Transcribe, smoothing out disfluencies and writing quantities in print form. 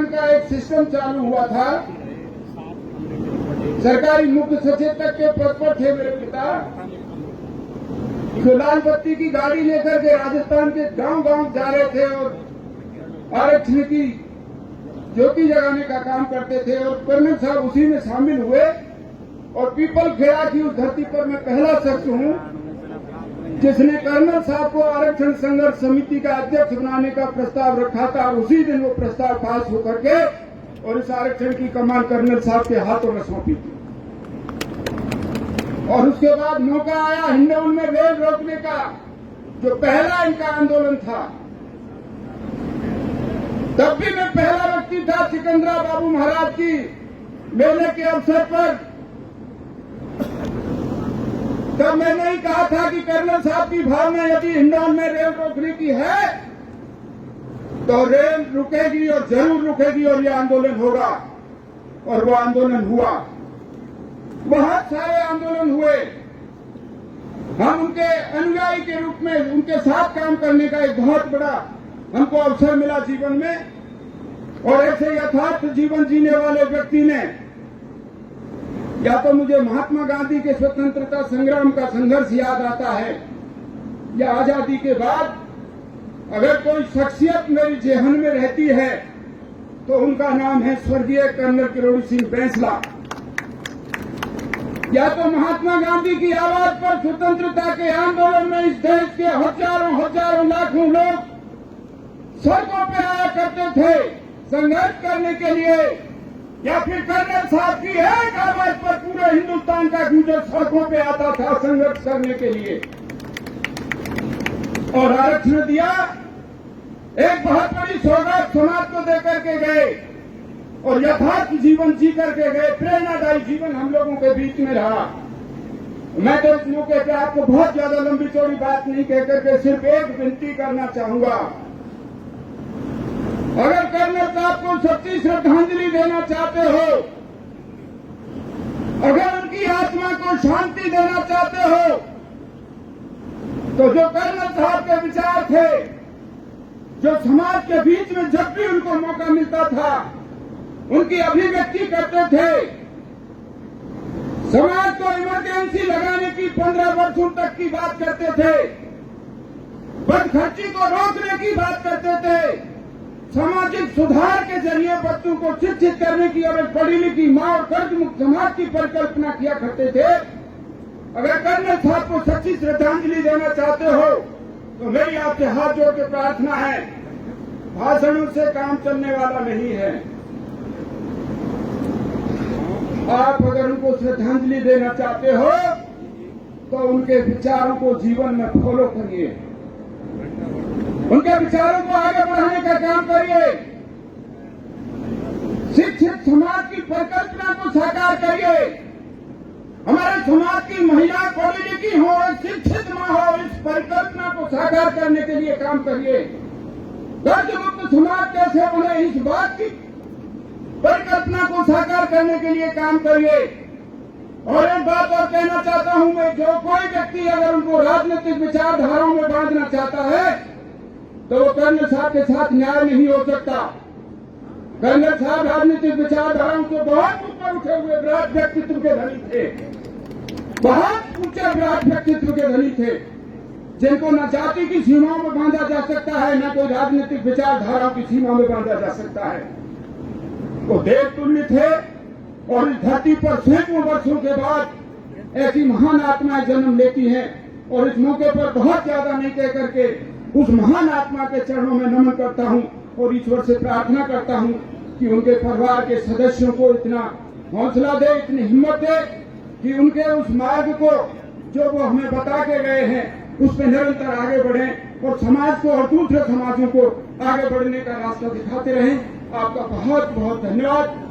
का एक सिस्टम चालू हुआ था। सरकारी मुख्य सचेतक के पद पर थे मेरे पिता। तो लाल बत्ती की गाड़ी लेकर के राजस्थान के गांव-गांव जा रहे थे और आरक्षण की ज्योति जगाने का काम करते थे और कर्नल साहब उसी में शामिल हुए। और पीपल खेड़ा की उस धरती पर मैं पहला शख्स हूं जिसने कर्नल साहब को आरक्षण संघर्ष समिति का अध्यक्ष बनाने का प्रस्ताव रखा था। उसी दिन वो प्रस्ताव पास होकर के और इस आरक्षण की कमान कर्नल साहब के हाथों में सौंपी थी। और उसके बाद मौका आया हिंडौन में रेल रोकने का, जो पहला इनका आंदोलन था। तब भी मैं पहला व्यक्ति था सिकंदरा बाबू महाराज की मेले के अवसर पर। तब मैंने ही कहा था कि कर्नल साहब की भावना यदि हिंडौन में रेल रोकने की है तो रेल रुकेगी और जरूर रुकेगी और ये आंदोलन होगा। और वो आंदोलन हुआ। बहुत सारे आंदोलन हुए। हम उनके अनुयायी के रूप में उनके साथ काम करने का एक बहुत बड़ा हमको अवसर मिला जीवन में। और ऐसे यथार्थ जीवन जीने वाले व्यक्ति ने, या तो मुझे महात्मा गांधी के स्वतंत्रता संग्राम का संघर्ष याद आता है, या आजादी के बाद अगर कोई शख्सियत मेरी जेहन में रहती है तो उनका नाम है स्वर्गीय कर्नल किरोड़ी सिंह बैंसला। या तो महात्मा गांधी की आवाज पर स्वतंत्रता के आंदोलन में इस देश के हजारों लाखों लोग सड़कों पर आया करते थे संघर्ष करने के लिए, या फिर कर्नल साहब की एक आवाज पर पूरे हिंदुस्तान का गुजर सड़कों पे आता था संघर्ष करने के लिए। और आरक्षण दिया, एक बहुत बड़ी सौगात समाज को देकर के गए और यथार्थ जीवन जी करके गए। प्रेरणादायी जीवन हम लोगों के बीच में रहा। मैं तो इस मौके पे आपको बहुत ज्यादा लंबी चौड़ी बात नहीं कहकर के सिर्फ एक विनती करना चाहूंगा। अगर कर्नल साहब को सच्ची श्रद्धांजलि देना चाहते हो, अगर उनकी आत्मा को शांति देना चाहते हो, तो जो कर्नल साहब के विचार थे, जो समाज के बीच में जब भी उनको मौका मिलता था उनकी अभिव्यक्ति करते थे, समाज को इमरजेंसी लगाने की 15 वर्षों तक की बात करते थे, बदखर्ची को रोकने की बात करते थे, सामाजिक सुधार के जरिए बच्चों को शिक्षित करने की और एक पढ़ी लिखी मां और कर्ज मुक्त समाज की परिकल्पना किया करते थे। अगर कर्नल साहब को सच्ची श्रद्धांजलि देना चाहते हो तो मेरी आपसे हाथ जोड़ के प्रार्थना है, भाषणों से काम चलने वाला नहीं है। आप अगर उनको श्रद्धांजलि देना चाहते हो तो उनके विचारों को जीवन में फॉलो करिए, उनके विचारों को आगे बढ़ाने का काम करिए, शिक्षित समाज की परिकल्पना को साकार करिए। हमारे समाज की महिला पढ़ी लिखी हो, शिक्षित न हो, इस परिकल्पना को साकार करने के लिए काम करिए। कर्ज मुक्त समाज कैसे बने, इस बात की परिकल्पना को साकार करने के लिए काम करिए। और एक बात और कहना चाहता हूं मैं, जो कोई व्यक्ति अगर उनको राजनीतिक विचारधाराओं में बांधना चाहता है तो वो कर्नल साहब के साथ न्याय नहीं हो सकता। कर्नल साहब राजनीतिक विचारधाराओं से बहुत ऊपर उठे हुए विराट व्यक्तित्व के धनी थे, बहुत ऊंचे विराट व्यक्तित्व के धनी थे, जिनको न जाति की सीमाओं में बांधा जा सकता है, न कोई राजनीतिक विचारधाराओं की सीमा में बांधा जा सकता है। वो देव तुल्य थे और इस धरती पर सैकड़ों वर्षों के बाद ऐसी महान आत्माएं जन्म लेती हैं। और इस मौके पर बहुत ज्यादा नहीं कह करके उस महान आत्मा के चरणों में नमन करता हूं और ईश्वर से प्रार्थना करता हूं कि उनके परिवार के सदस्यों को इतना हौसला दे, इतनी हिम्मत दे कि उनके उस मार्ग को जो वो हमें बता के गए हैं उस पर निरंतर आगे बढ़ें और समाज को और दूसरे समाजों को आगे बढ़ने का रास्ता दिखाते रहें। आपका बहुत बहुत धन्यवाद।